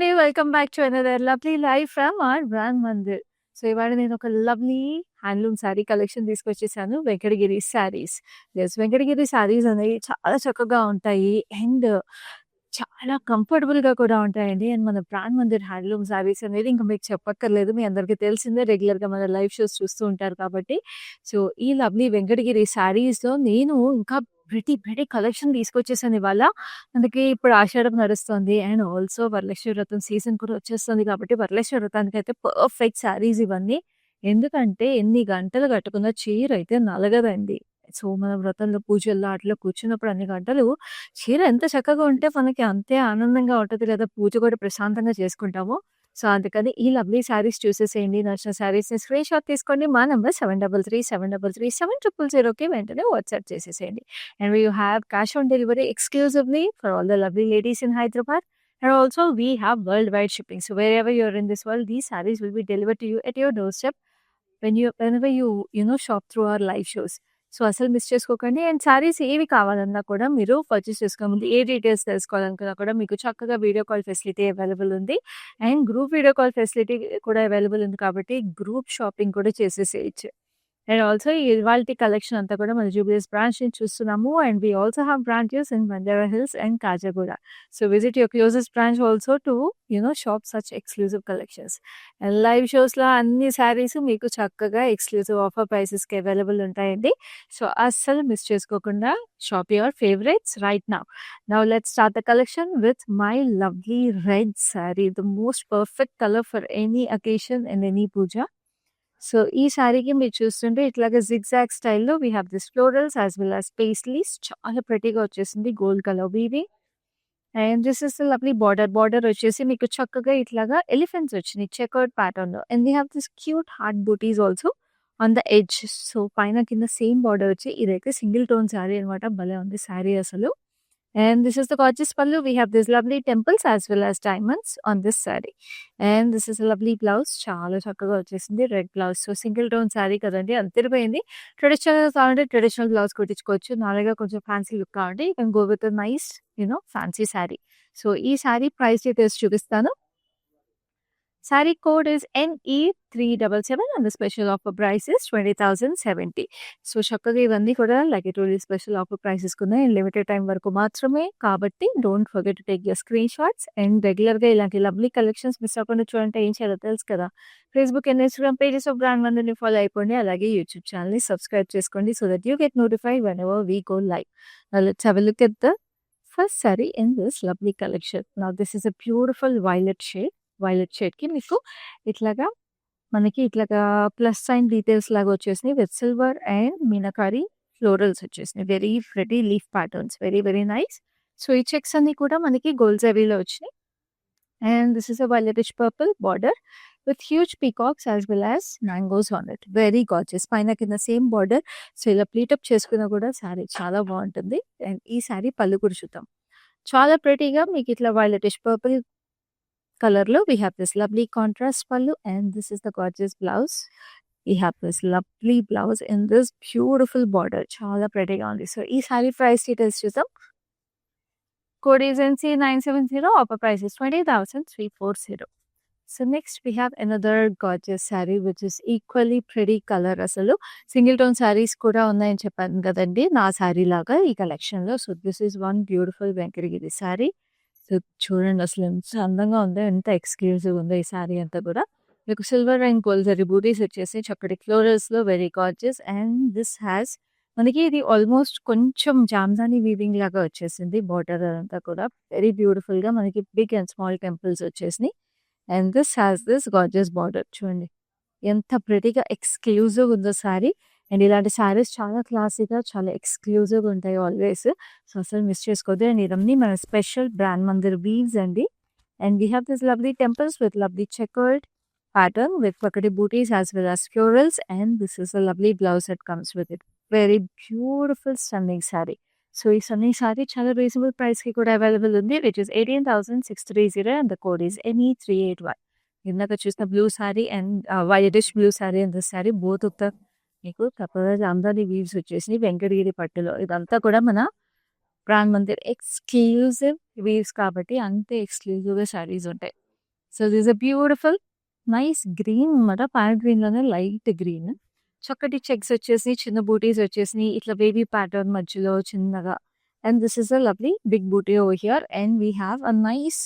అండి. Welcome back to another lovely life from our brand Mandir. So, ఇవాళ నేను ఒక లవ్లీ హ్యాండ్లూమ్ శారీ కలెక్షన్ తీసుకొచ్చేసాను. వెంకటగిరి శారీస్. యెస్. వెంకటగిరి శారీస్ అనేవి చాలా చక్కగా ఉంటాయి. అండ్ చాలా కంఫర్టబుల్‌గా కూడా ఉంటాయండి. అండ్ మన బ్రాండ్ మందిర్ హ్యాండ్లూమ్ శారీస్ అనేది ఇంక మీకు చెప్పక్కర్లేదు. మీ అందరికీ తెలిసిందే, రెగ్యులర్‌గా మన లైవ్ షోస్ చూస్తూ ఉంటారు కాబట్టి. సో, ఈ లవ్లీ వెంకటగిరి శారీస్‌లో నేను ఇంకా ప్రిటీ కలెక్షన్ తీసుకొచ్చేసాను ఇవాళ. అందుకే ఇప్పుడు ఆషాఢం నడుస్తుంది. అండ్ ఆల్సో వరలక్ష్మి వ్రతం సీజన్ కూడా వచ్చేస్తుంది కాబట్టి వరలక్ష్మి వ్రతానికైతే పర్ఫెక్ట్ శారీస్ ఇవన్నీ. ఎందుకంటే ఎన్ని గంటలు కట్టుకున్న చీరైతే నలగదండి. సో, మన వ్రతంలో పూజల్లో ఆటిలో కూర్చున్నప్పుడు అన్ని గంటలు చీర ఎంత చక్కగా ఉంటే మనకి అంతే ఆనందంగా ఉంటది కదా! పూజ కూడా ప్రశాంతంగా చేసుకుంటాము. సో, అందుకని ఈ లవ్లీ శారీస్ చూసేసేయండి. నచ్చిన శారీస్‌ని స్క్రీన్‌షాట్ తీసుకోండి. మా నంబర్ 7337337000కి వెంటనే వాట్సాప్ చేసేసేయండి. And we have cash on delivery exclusively for all the lovely ladies in Hyderabad. And also we have worldwide shipping. So wherever you're in this world, these sarees will be delivered to you at your doorstep whenever you shop through our live shows. So, అసలు miss చేసుకోకండి. And saris ఏవి కావాలన్నా కూడా మీరు purchase చేసుకునే ముందు ఏ details తెలుసుకోవాలనుకున్నా కూడా మీకు చక్కగా వీడియో కాల్ ఫెసిలిటీ అవైలబుల్ ఉంది. And group video call facility కూడా అవైలబుల్ ఉంది కాబట్టి గ్రూప్ షాపింగ్ కూడా చేసేసేయొచ్చు. అండ్ ఆల్సో ఇవాల్టి కలెక్షన్ అంతా కూడా మన జూబిలీస్ బ్రాంచ్ నుంచి చూస్తున్నాము. And we also have branches in Banjara hills and Kajaguda. So, visit your closest branch also to shop such exclusive collections. And live షోస్‌లో అన్ని శారీస్ మీకు చక్కగా ఎక్స్‌క్లూజివ్ ఆఫర్ ప్రైసెస్‌కి అవైలబుల్ ఉంటాయండి. సో, అస్సలు మిస్ చేసుకోకుండా shop your favourites right now. Now let's start the collection with my lovely red sari. The most perfect colour for any occasion and any puja. So, ఈ శారీకి మీరు చూస్తుంటే ఇట్లాగా జిగ్‌జాగ్ స్టైల్‌లో we have this florals as well as paisleys చాలా ప్రెటీగా వచ్చేసింది. Gold colour weaving. And this is the lovely border. Border వచ్చేసి మీకు చక్కగా ఇట్లాగా ఎలిఫెంట్స్ వచ్చినాయి చెకర్డ్ ప్యాటర్న్‌లో. And we have this cute heart butis also on the edge. So, పైన కింద సేమ్ బార్డర్ వచ్చి ఇదైతే సింగిల్ టోన్ శారీ అనమాట. భలే ఉంది శారీ అసలు. And this is the gorgeous pallu. We have these lovely temples as well as diamonds on this saree. And this is a lovely blouse. చాలా చక్కగా వచ్చేసింది red blouse. So, single tone sari కదండీ అంతిరిపోయింది. ట్రెడిషనల్‌గా కావాలంటే ట్రెడిషనల్ బ్లౌజ్ కుట్టించుకోవచ్చు. నాలాగా కొంచెం fancy look కావాలంటే you can go with a nice fancy sari. So, ఈ శారీ ప్రైస్ డీటెయిల్స్ చూపిస్తాను. Saree code is NE377 and the special offer price is 20,070. So, చక్కగా ఇవన్నీ కూడా like I told you special offer prices ఉన్నాయి. Limited time వరకు మాత్రమే కాబట్టి don't forget to take your screen shots. And రెగ్యులర్‌గా ఇలాంటి లవ్లీ కలెక్షన్స్ మిస్ అవ్వకుండా చూడాలంటే ఏం చేయాలో తెలుసు కదా! Facebook and Instagram pages of brand మందిర్‌ని ఫాలో అయిపోండి. అలాగే యూట్యూబ్ ఛానెల్‌ని సబ్స్క్రైబ్ చేసుకోండి so that you get notified whenever we go live. Now let's have a look at the first sari in this lovely collection. Now this is a beautiful violet shade. Violet షేడ్‌కి మీకు ఇట్లాగా మనకి ఇట్లాగా plus sign details లాగా వచ్చేసినాయి with silver and meenakari florals వచ్చేసినాయి. Very pretty leaf patterns. Very nice. So, ఈ checks అన్నీ కూడా మనకి గోల్డ్ జరీలో వచ్చినాయి. And this is a violetish purple border with huge peacocks as well as mangoes on it. Very gorgeous. పైన కింద same border. So, ఇలా ప్లీటప్ చేసుకున్నా కూడా శారీ చాలా బాగుంటుంది. అండ్ ఈ శారీ పళ్ళు కూడా చూద్దాం. చాలా ప్రెటీగా మీకు ఇట్లా వైలెటిష్ పర్పుల్ కలర్‌లో we have this lovely contrast pallu and this is the gorgeous blouse. We have this lovely blouse in this beautiful border. చాలా ప్రెటీగా ఉంది. సో, ఈ శారీ ప్రైస్ డీటెయిల్స్ చూద్దాం. Code is NC970. Offer price is 20,340. So, next we have another gorgeous sari which is equally pretty colour. అసలు single tone saris కూడా ఉన్నాయని చెప్పాను కదండీ నా శారీ లాగా ఈ కలెక్షన్‌లో. So, this is one beautiful Venkatagiri sari. So, చూడండి అసలు ఎంత అందంగా ఉందో, ఎంత ఎక్స్‌క్లూజివ్ ఉందో ఈ శారీ అంతా కూడా. మీకు silver and gold zari butis వచ్చేసి చక్కటి ఫ్లోరల్స్‌లో very gorgeous. And this has మనకి ఇది ఆల్మోస్ట్ కొంచెం జామ్దాని వీవింగ్ లాగా వచ్చేసింది బార్డర్ అదంతా కూడా. వెరీ బ్యూటిఫుల్‌గా మనకి బిగ్ అండ్ స్మాల్ టెంపుల్స్ వచ్చేసినాయి. And this has this gorgeous border. చూడండి ఎంత ప్రెటీగా ఎక్స్‌క్లూజివ్ ఉందో శారీ. అండ్ ఇలాంటి శారీస్ చాలా క్లాసీగా, చాలా ఎక్స్‌క్లూజివ్‌గా ఉంటాయి ఆల్వేస్. సో, అసలు మిస్ చేసుకోవద్దు. అండ్ ఇవన్నీ మన స్పెషల్ బ్రాండ్ మందిర్ వీవ్స్ అండి. And we have this lovely temples with lovely checkered pattern with పకటి butis as well as florals. And this is a lovely blouse that comes with it. Very beautiful stunning sari. So, ఈ stunning sari చాలా reasonable ప్రైస్‌కి కూడా available ఉంది which is 18,630 and the code is NE381. ఇందాక చూసిన blue sari and whitish blue sari and this sari both of the మీకు చక్కగా Jamdani weaves వచ్చేసినాయి వెంకటగిరి పట్టులో. ఇదంతా కూడా మన బ్రాండ్ మందిర్ ఎక్స్‌క్లూజివ్ వీవ్స్ కాబట్టి అంతే ఎక్స్‌క్లూజివ్‌గా శారీస్ ఉంటాయి. So this a beautiful nice green అనమాట. ప్యారెట్ గ్రీన్‌లోనే లైట్ గ్రీన్. చక్కటి చెక్స్ వచ్చేసినియి. చిన్న బూటీస్ వచ్చేసినియి. ఇట్లా బేబీ ప్యాటర్న్ మధ్యలో చిన్నగా. And this is a lovely big buti over here. And we have a nice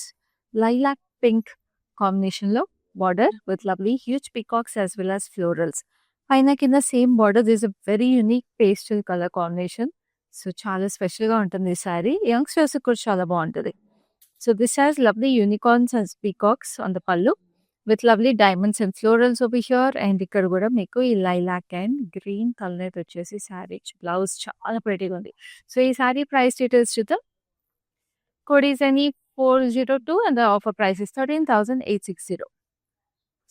lilac pink కాంబినేషన్‌లో border with lovely huge peacocks as well as florals. పైన కింద same border. This is a very unique pastel colour combination. So చాలా స్పెషల్‌గా ఉంటుంది ఈ sorry. యంగ్‌స్టర్స్‌కి కూడా చాలా బావుంటది. So this has lovely unicorns as peacocks on the pallu with lovely diamonds and florals over here. And ఇక్కడ కూడా మీకు ఈ లైలాక్ అండ్ గ్రీన్ కలర్ అయితే వచ్చేసి శారీ బ్లౌజ్ చాలా ప్రెటీగా ఉంది. సో ఈ శారీ ప్రైస్ డీటెయిల్స్ చూద్దాం. Code is any 402 and the offer price is 13,860.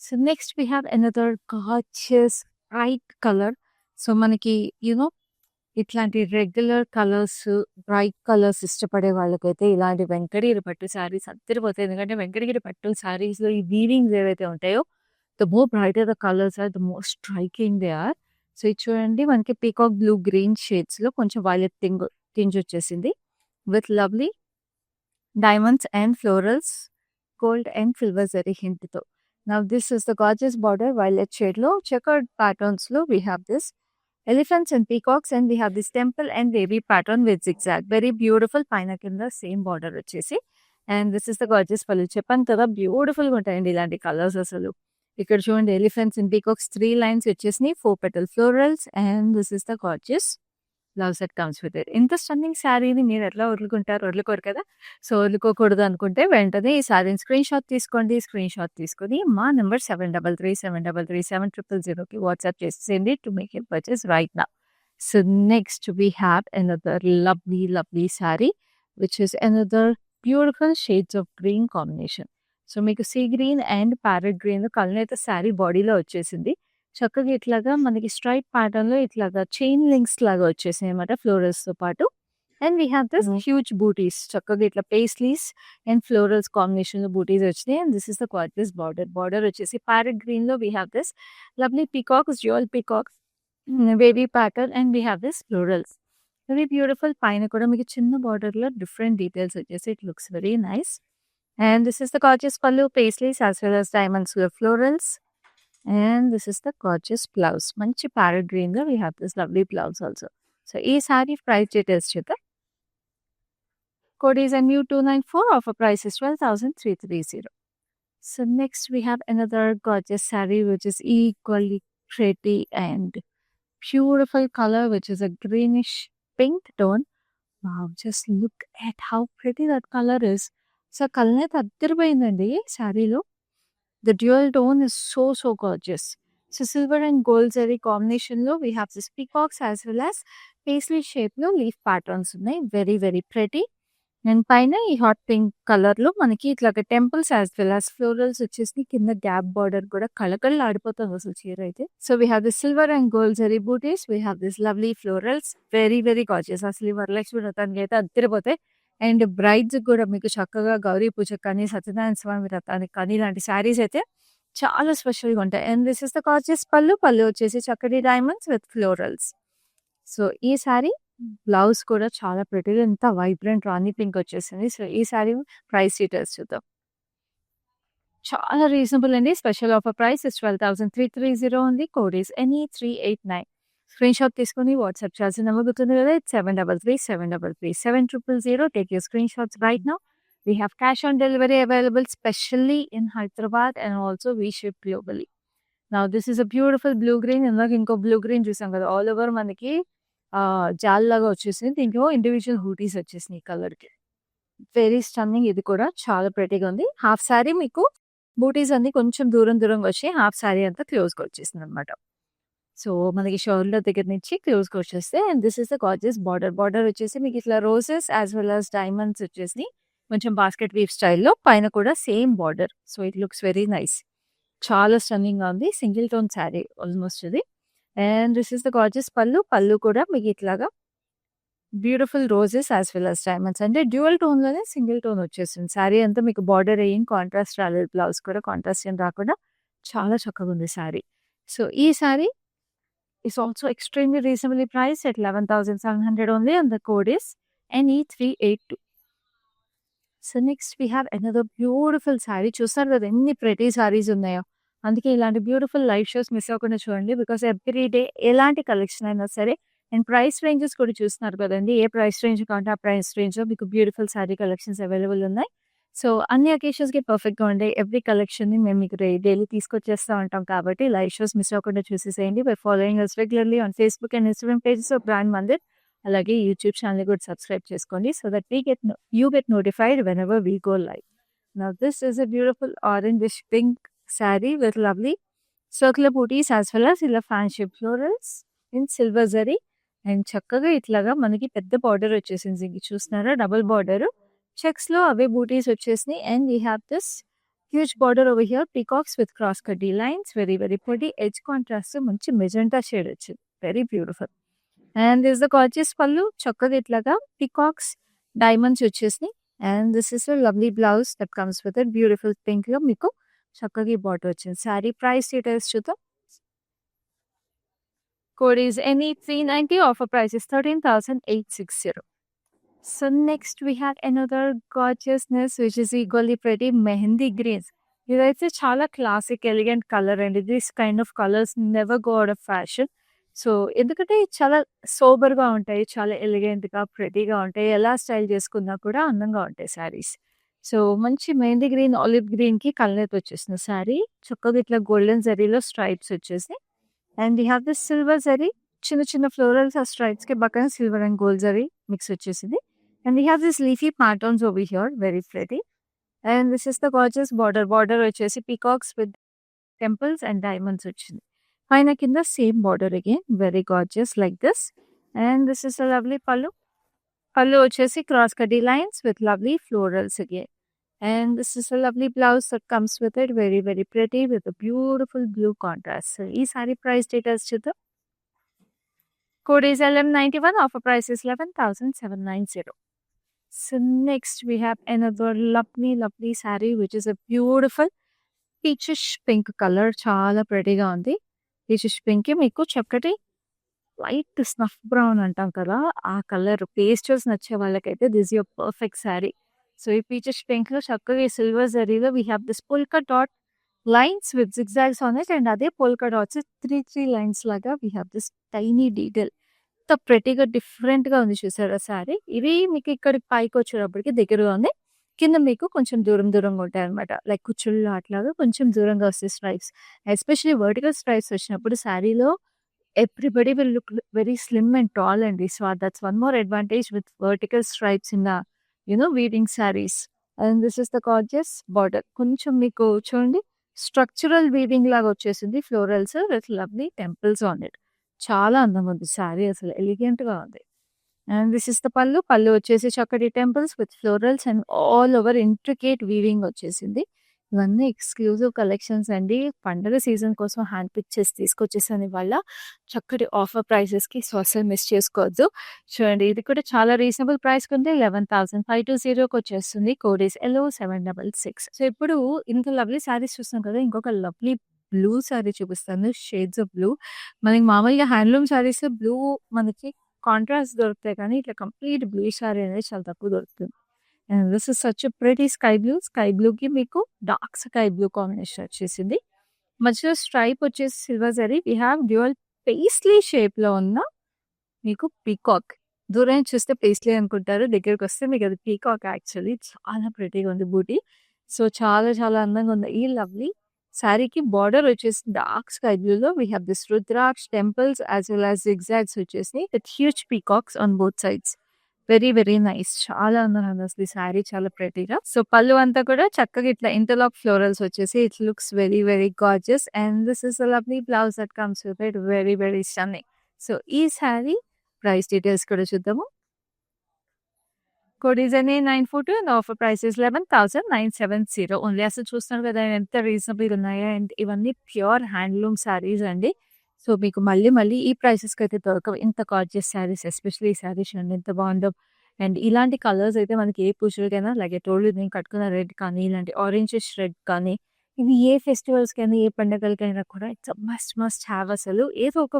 So next we have another gorgeous bright color. So మనకి ఇట్లాంటి రెగ్యులర్ కలర్స్, బ్రైట్ కలర్స్ ఇష్టపడే వాళ్ళకైతే ఇలాంటి వెంకటగిరి పట్టు శారీస్ అద్దరిపోతాయి. ఎందుకంటే వెంకటగిరి పట్టు శారీస్‌లో ఈ వీవింగ్స్ ఏవైతే ఉంటాయో, the more brighter the colours are, the more striking they are. So ఇది చూడండి మనకి పీకాక్ బ్లూ గ్రీన్ షేడ్స్‌లో కొంచెం వైలెట్ టింజ్ వచ్చేసింది. With lovely diamonds and florals, gold and silver zari హింట్‌తో. Now this is the gorgeous border violet షేడ్‌లో checkered ప్యాటర్న్స్‌లో we have this elephants and peacocks, and we have this temple and baby pattern with zigzag. Very beautiful. పైన కింద same border వచ్చేసి. And this is the gorgeous పళ్ళు. చెప్పాను కదా బ్యూటిఫుల్‌గా ఉంటాయండి ఇలాంటి కలర్స్ అసలు. ఇక్కడ చూడండి ఎలిఫెంట్స్ అండ్ పీకాక్స్ 3 లైన్స్ వచ్చేసినాయి. 4 petal florals and this is the gorgeous blouse that comes with it. ఇంత స్టన్నింగ్ శారీని మీరు ఎట్లా వదులుకుంటారు? వదులుకోరు కదా! సో వదులుకోకూడదు అనుకుంటే వెంటనే ఈ శారీని స్క్రీన్ షాట్ తీసుకోండి. స్క్రీన్ షాట్ తీసుకొని మా నంబర్ 7337337000కి వాట్సాప్ చేసేయండి to make your purchase right now. So next we have another lovely sari which is another beautiful shades of green combination. So మీకు sea green and parrot green colour అయితే శారీ బాడీలో వచ్చేసింది. చక్కగా ఇట్లాగా మనకి స్ట్రైట్ ప్యాటర్న్‌లో ఇట్లాగా చైన్ లింక్స్ లాగా వచ్చేసాయి అన్నమాట ఫ్లోరల్స్‌తో పాటు. And we have this huge butis. చక్కగా ఇట్లా పేస్లీస్ అండ్ ఫ్లోరల్స్ కాంబినేషన్‌లో బూటీస్ వచ్చినాయి. And this is the gorgeous border. Border వచ్చేసి ప్యారెట్ గ్రీన్‌లో we have this lovely peacocks, dual peacocks, wavy pattern and we have this florals. Very beautiful. పైన కూడా మీకు చిన్న బార్డర్‌లో డిఫరెంట్ డీటెయిల్స్ వచ్చేసి it looks very nice. And this is the gorgeous pallu, paisleys as well as diamonds with florals. And this is the gorgeous blouse. మంచి parrot గ్రీన్‌లో we have this lovely blouse also. So ఈ sorry price details చూద్దాం. Code is MU294. Offer price is 12,330. So next we have another gorgeous saree which is equally pretty and beautiful color, which is a greenish pink tone. Wow, just look at how pretty that color is. So colour అయితే అద్దరిపోయిందండి శారీలో. The dual tone is so gorgeous. So silver and gold zari combination lo we have this peacocks as well as paisley shape lo leaf patterns unnai. Very pretty. And paina ee hot pink color lo manaki itlaga temples as well as florals vachesi kinda gap border kuda kalakal aadipotundi asalu cheera aithe. So we have the silver and gold zari booties. We have this lovely florals. Very gorgeous. Asalu Varalakshmi వ్రతానికి అయితే అద్దరిపోతాయి. And brides కూడా మీకు చక్కగా గౌరీ పూజకు కానీ, సత్యనారాయణ స్వామి వ్రతానికి కానీ ఇలాంటి శారీస్ అయితే చాలా స్పెషల్‌గా ఉంటాయి. And this is the gorgeous పల్లు. పల్లు వచ్చేసి చక్కటి డైమండ్స్ విత్ ఫ్లోరల్స్. సో ఈ శారీ బ్లౌజ్ కూడా చాలా ప్రెటీగా ఎంత వైబ్రెంట్ రాణి పింక్ వచ్చేసింది. సో ఈ శారీ ప్రైస్ డీటెయిల్స్ చూద్దాం. చాలా రీజనబుల్ అండి. స్పెషల్ ఆఫర్ ప్రైస్ ఇస్ 12,330 ఉంది. Code is NE389. Screenshot తీసుకొని వాట్సాప్ చేయాల్సిన నెంబర్ గుర్తుంది కదా, it's 7337337000. Take your screen shots right now. We have cash on delivery available specially in Hyderabad and also we ship globally. Now this is a beautiful blue green. ఇందాక ఇంకో blue green చూసాం కదా, all over మనకి జాల్ లాగా వచ్చేసింది. దీంట్లో individual బూటీస్ వచ్చేసినాయి కలర్కి. Very stunning. ఇది కూడా చాలా ప్రెటీగా ఉంది. హాఫ్ శారీ మీకు బూటీస్ అన్ని కొంచెం దూరంగా వచ్చి హాఫ్ శారీ అంతా క్లోజ్గా వచ్చేసింది అనమాట. సో మనకి షోల్డర్ దగ్గర నుంచి క్లోజ్గా వచ్చేస్తే. And this is the gorgeous border. Border వచ్చేసి మీకు ఇట్లా roses as well as diamonds వచ్చేసి కొంచెం బాస్కెట్ వీవ్ స్టైల్లో. పైన కూడా same border. So it looks very nice. చాలా స్టన్నింగ్గా ఉంది. సింగిల్ టోన్ శారీ ఆల్మోస్ట్ ఇది. And this is the gorgeous పల్లు. పల్లు కూడా మీకు ఇట్లాగా beautiful roses as well as diamonds. అంటే డ్యూయల్ టోన్లోనే సింగిల్ టోన్ వచ్చేసింది. శారీ అంతా మీకు బార్డర్ ఏం కాంట్రాస్ట్ రాలేదు. బ్లౌజ్ కూడా కాంట్రాస్ట్ ఏం రాకుండా చాలా చక్కగా ఉంది శారీ. సో ఈ sari is also extremely reasonably priced at 11,700 only, and the code is NE382. So next we have another beautiful sari. చూస్తారు కదా ఎన్ని ప్రెటీ శారీస్ ఉన్నాయో. అందుకే ఇలాంటి బ్యూటిఫుల్ లైవ్ షోస్ మిస్ అవ్వకుండా చూడండి. బికాస్ ఎవ్రీ డే ఎలాంటి కలెక్షన్ అయినా సరే అండ్ ప్రైస్ రేంజెస్ కూడా చూస్తున్నారు కదండీ. ఏ ప్రైస్ రేంజ్ కావాలంటే ఆ ప్రైస్ రేంజ్‌లో మీకు బ్యూటిఫుల్ శారీ కలెక్షన్స్ అవైలబుల్ ఉన్నాయి. సో అన్ని అకేషన్స్‌కి పర్ఫెక్ట్‌గా ఉండే ఎవ్రీ కలెక్షన్‌ని మేము మీకు డైలీ తీసుకొచ్చేస్తా ఉంటాం కాబట్టి లైవ్ షోస్ మిస్ అవ్వకుండా చూసేసేయండి. By following us regularly on Facebook and Instagram pages of brand Mandir. అలాగే యూట్యూబ్ ఛానెల్‌ని కూడా సబ్స్క్రైబ్ చేసుకోండి. So that you get notified whenever we go live. Now this is a beautiful orangish pink sari with lovely circular booties as well as ఇలా fan shape florals in silver zari and చక్కగా ఇట్లాగా మనకి పెద్ద border వచ్చేసింది. ఇది చూస్తున్నారా double border చెక్స్‌లో అవే బూటీస్ వచ్చేసినాయి and we have this huge border over here peacocks with cross కడ్డీ lines very very pretty edge contrast మంచి మెజెంటా షేడ్ వచ్చింది. Very beautiful and this the gorgeous pallu చక్కగా ఇట్లాగా పీకాక్స్ డైమండ్స్ వచ్చేసినాయి and this is a lovely blouse that comes with it beautiful పింక్‌లో మీకు చక్కగా ఈ బార్డర్ వచ్చింది. శారీ ప్రైస్ డీటెయిల్స్ చూద్దాం. Code is NE390. Offer price is 13,860. So next we have another గార్జియస్‌నెస్ which is equally pretty mehndi greens. ఇదైతే చాలా క్లాసిక్ ఎలిగెంట్ కలర్ అండి. This kind of colours never go out of fashion. So ఎందుకంటే చాలా సోబర్‌గా ఉంటాయి. చాలా ఎలిగెంట్‌గా, ప్రెటీగా ఉంటాయి. ఎలా స్టైల్ చేసుకున్నా కూడా అందంగా ఉంటాయి శారీస్. సో మంచి మెహందీ గ్రీన్, ఆలివ్ గ్రీన్‌కి కలనేత వచ్చేసింది శారీ. చక్కగా ఇట్లా గోల్డెన్ జరీలో స్ట్రైప్స్ వచ్చేసాయి. And we have this silver zari చిన్న చిన్న ఫ్లోరల్స్ ఆ స్ట్రైప్స్‌కి పక్కన silver and gold zari mix వచ్చేసింది. And we have this leafy patterns over here very pretty. And this is the gorgeous border. Border వచ్చేసి peacocks with temples and diamonds వచ్చింది. పైన కింద same border again very gorgeous like this. And this is a lovely pallu. Pallu వచ్చేసి cross కడ్డీ lines with lovely florals again. And this is a lovely blouse that comes with it. Very, very pretty with a beautiful blue contrast. So, ee saree price details chuddam. Code is LM91. Offer price is 11,790. So, next we have another lovely, lovely saree which is a beautiful peachish pink color. Chala pretty ga undi. Peachish pink ki meeku chakkati light snuff brown అంటాం కదా ఆ colour pastels నచ్చే వాళ్ళకైతే this your perfect sari. So ఈ peaches పింక్లో చక్కగా ఈ silver జరీలో we have this polka dot lines with zigzags on it and అదే పోల్కా డాట్స్ త్రీ లైన్స్ లాగా we have this tiny detail. ఎంత ప్రెటీగా డిఫరెంట్గా ఉంది చూసారా శారీ. ఇవి మీకు ఇక్కడికి పైకి వచ్చేటప్పటికి దగ్గరగా ఉంది. కింద మీకు కొంచెం దూరంగా ఉంటాయి అనమాట. లైక్ కుచ్చుళ్ళు అట్లాగా కొంచెం దూరంగా వస్తాయి స్ట్రైప్స్. ఎస్పెషలీ వర్టికల్ స్ట్రైప్స్ వచ్చినప్పుడు శారీలో everybody will look very slim and tall and so that's one more advantage with vertical stripes in the weaving sarees. And this is the gorgeous border. కొంచెం మీకు చూడండి structural weaving లాగా వచ్చేసింది florals with lovely temples on it. చాలా అందంగా ఉంది శారీ అసలు elegant గా ఉంది. అండ్ దిస్ ఇస్ ద పళ్ళు. పళ్ళు వచ్చేసి చక్కటి temples with florals and all over intricate weaving వచ్చేసింది. ఇవన్నీ ఎక్స్క్లూజివ్ కలెక్షన్స్ అండి. పండుగ సీజన్ కోసం హ్యాండ్ పిక్ చేసి తీసుకొచ్చేసాను ఇవాళ. చక్కటి ఆఫర్ ప్రైసెస్‌కి సో అస్సలు మిస్ చేసుకోవద్దు. చూడండి ఇది కూడా చాలా రీజనబుల్ ప్రైస్‌కి ఉంది. 11,520కి వచ్చేస్తుంది. Code is LO766. సో ఇప్పుడు ఇంత లవ్లీ శారీస్ చూస్తున్నాం కదా. ఇంకొక లవ్లీ బ్లూ శారీ చూపిస్తాను. Shades of blue. మనకి మామూలుగా హ్యాండ్లూమ్ శారీస్ బ్లూ మనకి కాంట్రాస్ట్ దొరుకుతాయి కానీ ఇట్లా కంప్లీట్ బ్లూ శారీ అనేది చాలా తక్కువ దొరుకుతుంది. And this is such a pretty sky blue. Sky బ్లూకి మీకు డార్క్ స్కై బ్లూ కాంబినేషన్ వచ్చేసింది. మధ్యలో స్ట్రైప్ వచ్చేసి silver zari. We have dual paisley షేప్‌లో ఉన్న మీకు పీకాక్. దూరం చూస్తే పేస్లీ అనుకుంటారు. దగ్గరికి వస్తే మీకు అది పీకాక్ యాక్చువల్లీ. చాలా ప్రెటీగా ఉంది బూటీ. సో చాలా చాలా అందంగా ఉంది. ఈ లవ్లీ శారీకి బార్డర్ వచ్చేసి డార్క్ స్కై బ్లూలో we have this rudraksha temples as well as zigzags వచ్చేసినాయి with huge peacocks on both sides. Very very nice. చాలా అందంగా ఉంది అసలు ఈ శారీ చాలా ప్రెటీగా. సో పళ్ళు అంతా కూడా చక్కగా ఇట్లా ఇంటర్లాక్ ఫ్లోరల్స్ వచ్చేసి it looks very very gorgeous and this is a lovely blouse that comes with it very very stunning. So ఈ శారీ ప్రైస్ డీటెయిల్స్ కూడా చూద్దాము. Code is NA942 and offer price is 11,970 only. అసలు చూస్తున్నారు కదా ఎంత reasonable ఉన్నాయో. And ఇవన్నీ pure handloom saris అండి. సో మీకు మళ్ళీ ఈ ప్రైసెస్‌కి అయితే దొరకవు. ఇంత గార్జియస్ శారీస్ ఎస్పెషల్లీ ఈ శారీ చూడండి ఎంత బాగుందో. అండ్ ఇలాంటి కలర్స్ అయితే మనకి ఏ పూజలకైనా లైక్ ఐ టోల్డ్ యూ నేను కట్టుకున్న రెడ్ కానీ ఇలాంటి ఆరెంజిష్ రెడ్ కానీ ఇవి ఏ ఫెస్టివల్స్‌కైనా ఏ పండగలకైనా కూడా ఇట్స్ మస్ట్ హ్యావ్ అసలు ఏదో ఒక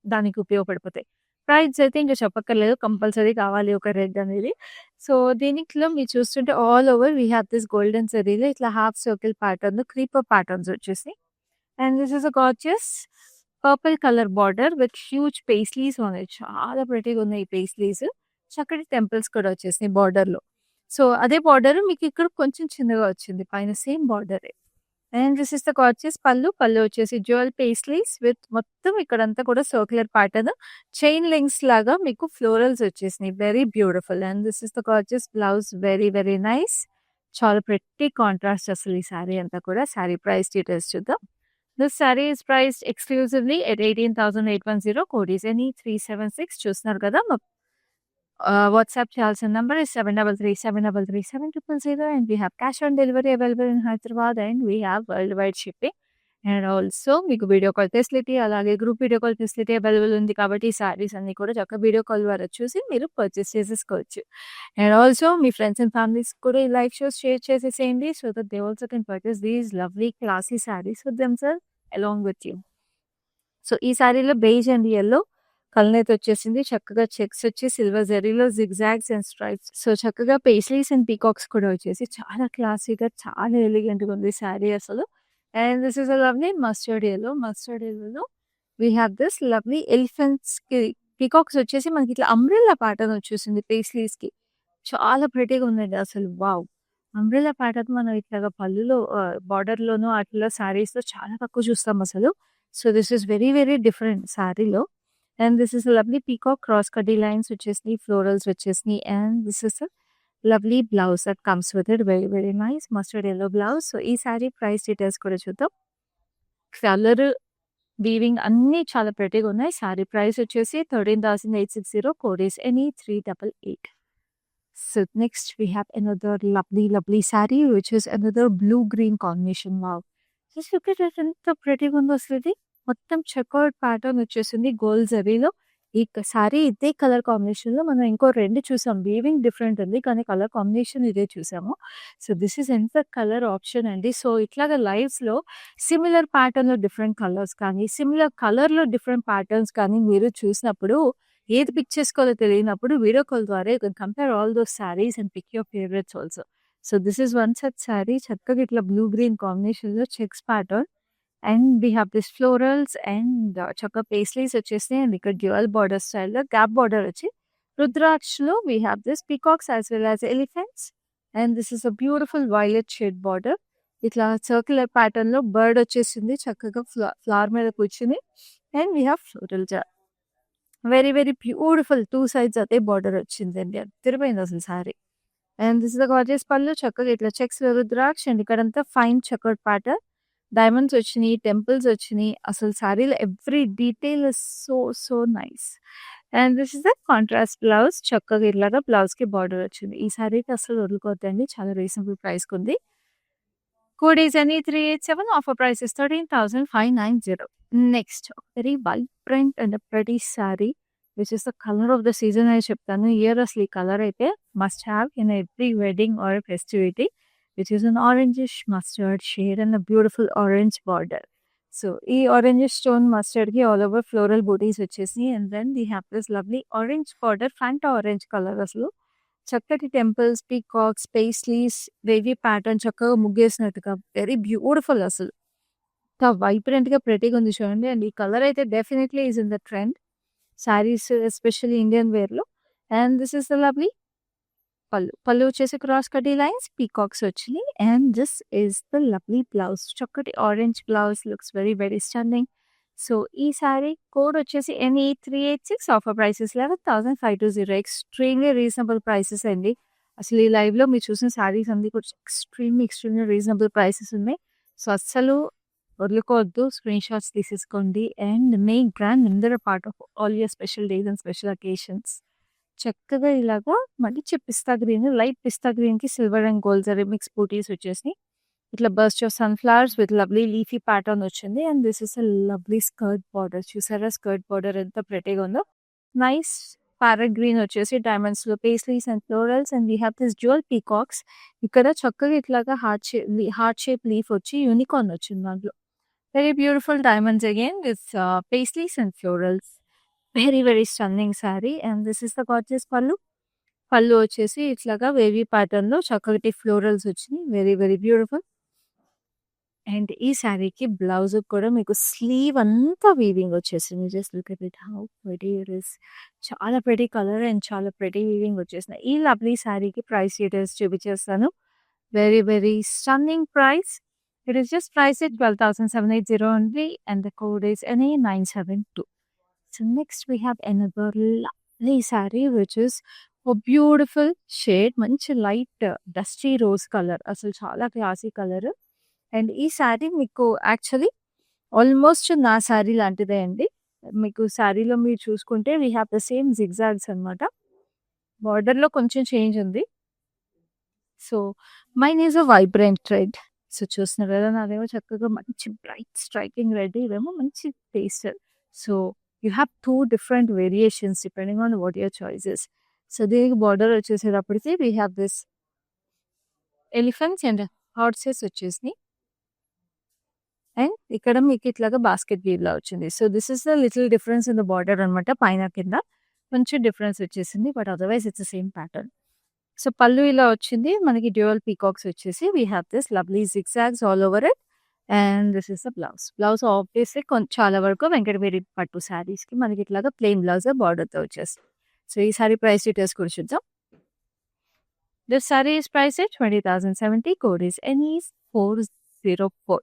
దానికి ఉపయోగపడిపోతాయి. ప్రైజ్ అయితే ఇంక చెప్పక్కర్లేదు. కంపల్సరీ కావాలి ఒక రెడ్ అనేది. సో, దీనిట్లో మీరు చూస్తుంటే all over we have this golden జరీలో ఇట్లా half circle pattern, creeper patterns వచ్చేసి. And this is a gorgeous purple colour border with huge paisleys ఉన్నాయి. చాలా ప్రెటీగా ఉన్నాయి ఈ పేస్లీస్. చక్కటి టెంపుల్స్ కూడా వచ్చేసినాయి బార్డర్‌లో. సో, అదే బార్డర్ మీకు ఇక్కడ కొంచెం చిన్నగా వచ్చింది. పైన సేమ్ బార్డరే. And this is the gorgeous pallu. Pallu వచ్చేసి జ్యువెల్ పేస్లీస్ విత్ మొత్తం ఇక్కడంతా కూడా సర్క్యులర్ ప్యాటర్న్. చైన్ లింక్స్ లాగా మీకు ఫ్లోరల్స్ వచ్చేసినాయి. Very beautiful. And this is the gorgeous blouse. Very very nice. చాలా ప్రెట్టి కాంట్రాస్ట్ అసలు ఈ శారీ అంతా కూడా. శారీ ప్రైస్ డీటెయిల్స్ చూద్దాం. This sari is priced exclusively at 18,810. Code is NE376. చూస్తున్నారు కదా! వాట్సాప్ చేయాల్సిన number is 7337337000 and we have cash on delivery available in Hyderabad and we have world wide shipping. And also మీకు video call facility, అలాగే group video call facility available ఉంది కాబట్టి ఈ శారీస్ అన్నీ కూడా చక్కగా వీడియో కాల్ ద్వారా చూసి మీరు పర్చేస్ చేసేసుకోవచ్చు. అండ్ ఆల్సో మీ ఫ్రెండ్స్ అండ్ ఫ్యామిలీస్ కూడా ఈ లైవ్ షోస్ షేర్ చేసేసేయండి so that they also can purchase these lovely classy saris with themselves along with you. So, ఈ శారీలో బేజ్ అండ్ యెల్లో కలనేత వచ్చేసింది. చక్కగా చెక్స్ వచ్చి సిల్వర్ జరీలో జిగ్‌జాగ్స్ అండ్ స్ట్రైప్స్. సో, చక్కగా పేస్లీస్ అండ్ పీకాక్స్ కూడా వచ్చేసి చాలా క్లాసీగా, చాలా ఎలిగెంట్‌గా ఉంది శారీ అసలు. And this is a lovely mustard yellow. Mustard యెల్లోలో వి హావ్ దిస్ లవ్లీ ఎలిఫెంట్స్‌కి పీకాక్స్ వచ్చేసి మనకి ఇట్లా అంబ్రెల్లా ప్యాటర్న్ వచ్చేసింది పేస్లీస్‌కి. చాలా ప్రెటీగా ఉందండి అసలు. వావ్! అంబ్రెల్లా ప్యాటర్న్ మనం ఇట్లాగా పళ్ళులో బార్డర్‌లోనూ ఆటిల్లో శారీస్‌లో చాలా తక్కువ చూస్తాం అసలు. So, this is very very different శారీలో. And this is lovely peacock cross కడ్డీ లైన్స్ వచ్చేసినాయి. ఫ్లోరల్స్ వచ్చేసినాయి. And this is lovely blouse that comes with it. Very very nice mustard yellow blouse. So, ఈ శారీ ప్రైస్ డీటెయిల్స్ కూడా చూద్దాం. Colour, weaving అన్నీ చాలా ప్రెటీగా ఉన్నాయి. శారీ ప్రైస్ వచ్చేసి 13,860. Code is NE388. So, next we have another lovely saree which is another blue green combination. Wow! Just look at it, ఎంత ప్రెటీగా ఉందో అసలు ఇది. మొత్తం చెకర్డ్ ప్యాటర్న్ వచ్చేసింది గోల్డ్ జరీలో. ఈ సారీ ఇదే కలర్ కాంబినేషన్‌లో మనం ఇంకో 2 చూసాం. వీవింగ్ డిఫరెంట్ ఉంది. కానీ కలర్ కాంబినేషన్ ఇదే చూసాము. సో, దిస్ ఈస్ ఎంత కలర్ ఆప్షన్ అండి. సో, ఇట్లాగా లైవ్స్‌లో సిమిలర్ ప్యాటర్న్‌లో డిఫరెంట్ కలర్స్ కానీ, సిమిలర్ కలర్‌లో డిఫరెంట్ ప్యాటర్న్స్ కానీ మీరు చూసినప్పుడు ఏది పిక్ చేసుకోవాలో తెలియనప్పుడు వీడియో కాల్ ద్వారా you can compare all those saris and pick your favourites also. So, this is one such sari. చక్కగా ఇట్లా బ్లూ గ్రీన్ కాంబినేషన్‌లో checks pattern. And we have this florals and చక్కగా పేస్లీస్ వచ్చేసినాయి. అండ్ ఇక్కడ డ్యూయల్ బార్డర్ స్టైల్‌లో gap border వచ్చి రుద్రాక్షలో we have this peacocks as well as elephants. And this is a beautiful violet shade border. ఇట్లా circular ప్యాటర్న్‌లో bird వచ్చేసింది. చక్కగా ఫ్లవర్ మీద కూర్చుని. And we have floral jar. Very very beautiful 2 sides అదే బార్డర్ వచ్చిందండి. అదిరిపోయింది అసలు sari. And this is the gorgeous pallu. చక్కగా ఇట్లా చెక్స్ రుద్రాక్ష అండ్ ఇక్కడంతా ఫైన్ చెకర్డ్ ప్యాటర్న్. డైమండ్స్ వచ్చినాయి, టెంపుల్స్ వచ్చినాయి. అసలు సారీలో every detail is so nice. And this is the contrast blouse. చక్కగా ఇలాగా బ్లౌజ్‌కి బార్డర్ వచ్చింది. ఈ సారీకి అసలు వదులుకోవద్దండి. చాలా రీజనబుల్ ప్రైస్‌కి ఉంది. Code is NE387. Offer price is 13,590. Next very vibrant and pretty sari which is the colour of the season అని చెప్తాను. ఇయర్ అసలు ఈ కలర్ అయితే must have in every wedding or festivity which is an orangish mustard shade and a beautiful orange border. So, ఈ orangish stone మస్టర్డ్‌కి all over floral butis వచ్చేసి and then we have this lovely orange border. Fanta orange colour అసలు. చక్కటి temples, peacocks, paisleys, wavy pattern చక్కగా ముగ్గేసినట్టుగా very beautiful అసలు. ఎంత వైబ్రెంట్‌గా ప్రెటీగా ఉంది చూడండి. అండ్ ఈ కలర్ అయితే definitely is in the trend. Saris especially Indian వేర్‌లో. And this is the lovely pallu. Pallu వచ్చేసి క్రాస్ కడ్డీ లైన్స్, పీకాక్స్ వచ్చినాయి. And this is the lovely blouse. చక్కటి orange blouse looks very very stunning. So, ఈ సారీ కోడ్ వచ్చేసి NE386. Offer price is 11,520. Extremely reasonable prices అండి. అసలు ఈ లైవ్‌లో మీరు చూసిన సారీస్ అన్నీ కూడా ఎక్స్‌ట్రీమ్‌లీ రీజనబుల్ ప్రైసెస్ ఉన్నాయి. సో, అస్సలు వదులుకోవద్దు. స్క్రీన్ షాట్స్ తీసేసుకోండి. And make Brand Mandir part of all your special days and special occasions. చక్కగా ఇలాగా మంచి పిస్తా గ్రీన్, లైట్ పిస్తా గ్రీన్‌కి silver and gold zari mix butis వచ్చేసినాయి. ఇట్లా burst of sunflowers with lovely leafy pattern వచ్చింది. And this is a lovely skirt border. చూసారా skirt border ఎంత ప్రెటీగా ఉందో. నైస్ ప్యారెట్ గ్రీన్ వచ్చేసి డైమండ్స్‌లో paisleys and florals and we have this dual peacocks. ఇక్కడ చక్కగా ఇట్లాగా హార్ట్ షేప్ లీఫ్ వచ్చి యూనికార్న్ వచ్చింది దాంట్లో. Very beautiful diamonds again with paisleys and florals. Very very stunning sari. And this is the gorgeous pallu. Pallu వచ్చేసి ఇట్లాగా వేవీ ప్యాటర్న్‌లో చక్కటి ఫ్లోరల్స్ వచ్చినాయి. Very very beautiful. అండ్ ఈ శారీకి బ్లౌజ్ కూడా మీకు స్లీవ్ అంతా వీవింగ్ వచ్చేసింది. Just look at it how pretty it is. చాలా ప్రెటీ కలర్ అండ్ చాలా ప్రెటీ వీవింగ్ వచ్చేసినాయి. ఈ లవ్లీ శారీకి ప్రైస్ డీటెయిల్స్ చూపించేస్తాను. Very very stunning price. It is just price at 12,780 only and the code is NA972. So next we have another lovely saree which is a beautiful shade. మంచి light dusty rose colour. అసలు చాలా classy colour. And ఈ శారీ మీకు actually almost నా శారీ లాంటిదే అండి. మీకు శారీలో మీరు చూసుకుంటే we have the same zigzags అనమాట. బార్డర్‌లో కొంచెం చేంజ్ ఉంది. So mine is a vibrant red. So చూస్తున్నారు కదా, నాదేమో చక్కగా మంచి బ్రైట్ స్ట్రైకింగ్ రెడ్, ఇదేమో మంచి pastel. So you have 2 different variations depending on what your choices. So దీనికి బార్డర్ వచ్చేసేటప్పటికి we have this elephants and horses వచ్చేసినాయి. అండ్ ఇక్కడ మీకు ఇట్లాగా బాస్కెట్ వీవ్‌లా వచ్చింది. So this is the little difference in the border అనమాట. పైన కింద కొంచెం డిఫరెన్స్ వచ్చేసింది. But otherwise it's the same pattern. So pallu ఇలా వచ్చింది. మనకి డ్యూయల్ పీకాక్స్ వచ్చేసి we have this lovely zigzags all over it. And this is the blouse. Blouse obviously చాలా వరకు వెంకటగిరి పట్టు శారీస్‌కి మనకి ఇట్లాగా ప్లెయిన్ బ్లౌజ్ బార్డర్‌తో వచ్చేస్తుంది. సో ఈ సారీ ప్రైస్ డీటెయిల్స్ కూడా చూద్దాం. This sorry is price at 20,070. Code is NE404.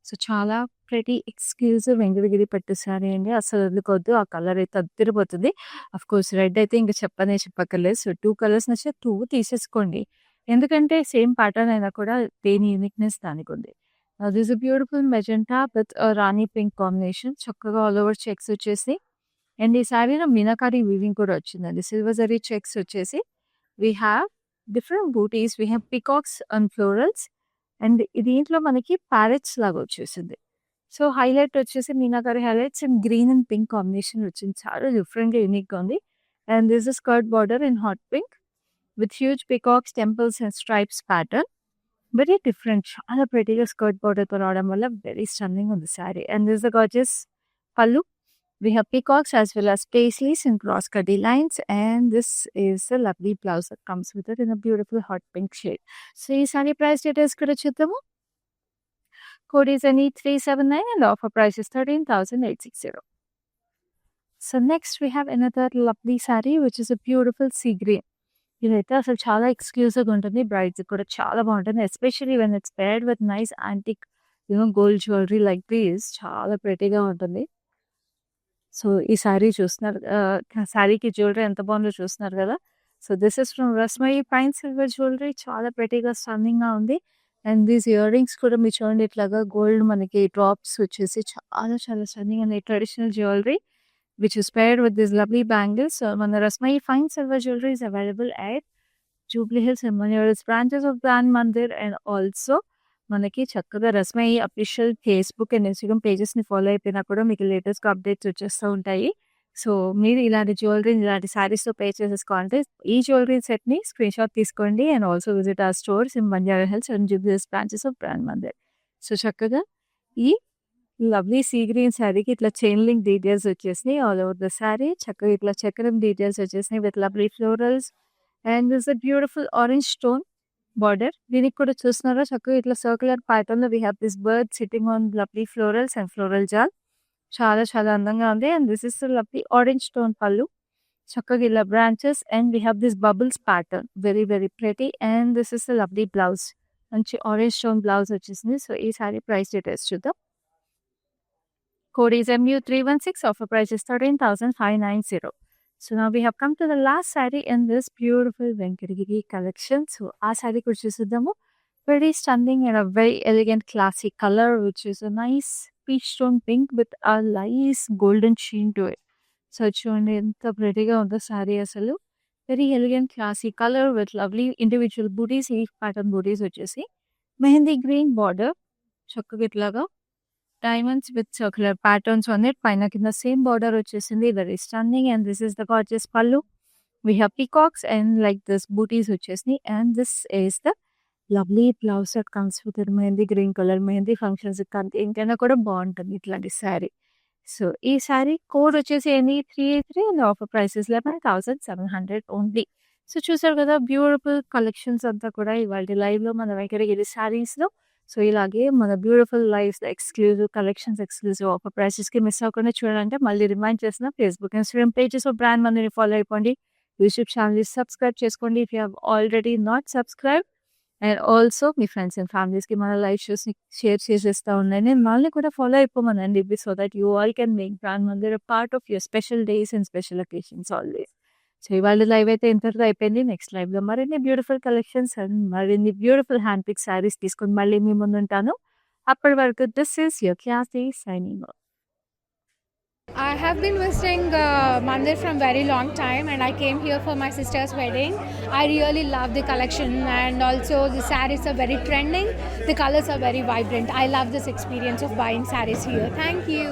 So చాలా ప్రెటీ ఎక్స్‌క్లూజివ్ వెంకటగిరి పట్టు శారీ అండి. అసలు వదులుకోవద్దు. ఆ కలర్ అయితే అద్దిరిపోతుంది. ఆఫ్‌కోర్స్ రెడ్ అయితే ఇంక చెప్పక్కర్లేదు. సో 2 కలర్స్ నచ్చితే 2 తీసేసుకోండి. ఎందుకంటే సేమ్ ప్యాటర్న్ అయినా కూడా దేని యూనిక్‌నెస్ దానికుంది. This a beautiful magenta with rani pink combination. చక్కగా ఆల్ ఓవర్ చెక్స్ వచ్చేసి అండ్ ఈ శారీలో మీనాకారి వీవింగ్ కూడా వచ్చిందండి. సిల్వర్ జరీ చెక్స్ వచ్చేసి we have different butis. We have peacocks and florals. And దీంట్లో మనకి ప్యారెట్స్ లాగా వచ్చేసింది. సో హైలైట్ వచ్చేసి meenakari highlights and green and pink combination వచ్చింది. చాలా డిఫరెంట్‌గా యూనిక్‌గా ఉంది. And this is skirt border in hot pink with huge peacocks, temples and stripes pattern. Very different. చాలా ప్రెటీగా స్కర్ట్ బార్డర్‌తో రావడం వల్ల వెరీ స్టన్నింగ్ ఉంది sari. And this the gorgeous పళ్ళు. We have peacocks as well as paisleys and cross cutty lines, and this is a lovely blouse that comes with it in a beautiful hot pink shade. So ఈ sorry price details కూడా చూద్దాము. Code is NE379 and the offer price is 13,860. So next we have another lovely saree which is a beautiful sea green. ఇదైతే అసలు చాలా ఎక్స్‌క్లూజివ్‌గా ఉంటుంది. బ్రైడ్స్‌కి కూడా చాలా బాగుంటుంది. Especially when it's paired with nice antique gold jewellery like this చాలా ప్రెటీగా ఉంటుంది. సో ఈ శారీ చూస్తున్నారు. శారీకి జ్యువెలరీ ఎంత బాగుందో చూస్తున్నారు కదా. So this is from Rasmayi fine silver jewellery. చాలా ప్రెటీగా స్టన్నింగ్‌గా ఉంది. అండ్ దీస్ ఇయర్ రింగ్స్ కూడా మీరు చూడండి ఇట్లాగా గోల్డ్ మనకి డ్రాప్స్ వచ్చేసి చాలా చాలా stunning and traditional jewellery which is paired with this lovely bangles. So మన Rasmayi fine silver jewellery is available at Jubilee Hills and మన్యూరల్స్ branches of brand Mandir. And also మనకి చక్కగా Rasmayi official Facebook and Instagram పేజెస్‌ని ఫాలో అయిపోయినా కూడా మీకు లేటెస్ట్‌గా అప్డేట్స్ వచ్చేస్తూ ఉంటాయి. సో మీరు ఇలాంటి జ్యువెలరీని ఇలాంటి శారీస్‌తో పే చేసేసుకోవాలంటే ఈ జ్యువెలరీ సెట్‌ని స్క్రీన్‌షాట్ తీసుకోండి and also visit our stores in Banjara hills and Jubilee Hills branches of brand Mandir. So చక్కగా ఈ లవ్లీ సీ గ్రీన్ శారీకి ఇట్లా చైన్ లింక్ డీటెయిల్స్ వచ్చేసినాయి ఆల్ ఓవర్ ద శారీ. చక్కగా ఇట్లా చక్రం డీటెయిల్స్ వచ్చేసినాయి with lovely florals and this a beautiful orange stone border. దీనికి కూడా చూస్తున్నారా చక్కగా ఇట్లా సర్క్యులర్ ప్యాటర్న్‌లో we have this bird sitting on lovely florals and floral jaal. చాలా చాలా అందంగా ఉంది. And this is lovely orange stone పళ్ళు. చక్కగా ఇలా branches and we have this bubbles pattern. Very very pretty. And this is lovely blouse. మంచి orange stone blouse వచ్చేసింది. So ఈ సారీ ప్రైస్ డీటెయిల్స్ చూద్దాం. Code is MU316. Offer price is 13,590. So now we have come to the last saree in this beautiful Venkatagiri collection. So ఆ saree కూడా చూసేద్దాము. Very stunning and a very elegant classic color which is a nice peach tone pink with a nice golden sheen to it. So చూడండి ఎంత ప్రెటీగా ఉందో శారీ అసలు. Very elegant classic colour with lovely individual butis. ఈ pattern butis వచ్చేసి mehndi green border. చక్కగా ఇట్లాగా diamonds with circular patterns on it. పైన కింద సేమ్ బార్డర్ వచ్చేసింది. Very stunning. And this is the gorgeous pallu. We have peacocks and like this butis వచ్చేసినాయి. And this is the lovely blouse that comes with mehndi green colour. Mehndi functions ఇంకైనా కూడా బాగుంటుంది ఇట్లాంటి sari. So, ఈ sari code వచ్చేసి ఏంది 383 and offer price is 11,700 only. So, చూసారు కదా beautiful collections అంతా కూడా ఇవాల్టి లైవ్‌లో మన వెంకటగిరి సారీస్‌లో. సో, ఇలాగే మన beautiful lives exclusive collections, exclusive offer ప్రైసెస్‌కి మిస్ అవ్వకుండా చూడాలంటే మళ్ళీ రిమైండ్ చేస్తున్నా Facebook, Instagram pages of Brand మనీని ఫాలో అయిపోండి. యూట్యూబ్ ఛానెల్‌ని సబ్స్క్రైబ్ చేసుకోండి if you have already not subscribed. And also మీ ఫ్రెండ్స్ అండ్ ఫ్యామిలీస్‌కి మన లైవ్ షోస్‌ని షేర్ చేసేస్తా ఉండండి. వాళ్ళని కూడా ఫాలో అయిపోమనండి so that you all can make Brand Mandir a part of your special days and special occasions always. So, ఇవాళ లైవ్ అయితే ఇంతటితో అయిపోయింది. నెక్స్ట్ లైవ్‌లో మరిన్ని బ్యూటిఫుల్ కలెక్షన్స్ అండ్ మరిన్ని బ్యూటిఫుల్ హ్యాండ్ పిక్ శారీస్ తీసుకొని మళ్ళీ మీ ముందుంటాను. అప్పటి వరకు this is your classy signing off. I have been visiting Mandir from very long time, and I came here for my sister's wedding. I really love the collection, and also the sarees are very trending. The colors are very vibrant. I love this experience of buying sarees here. Thank you.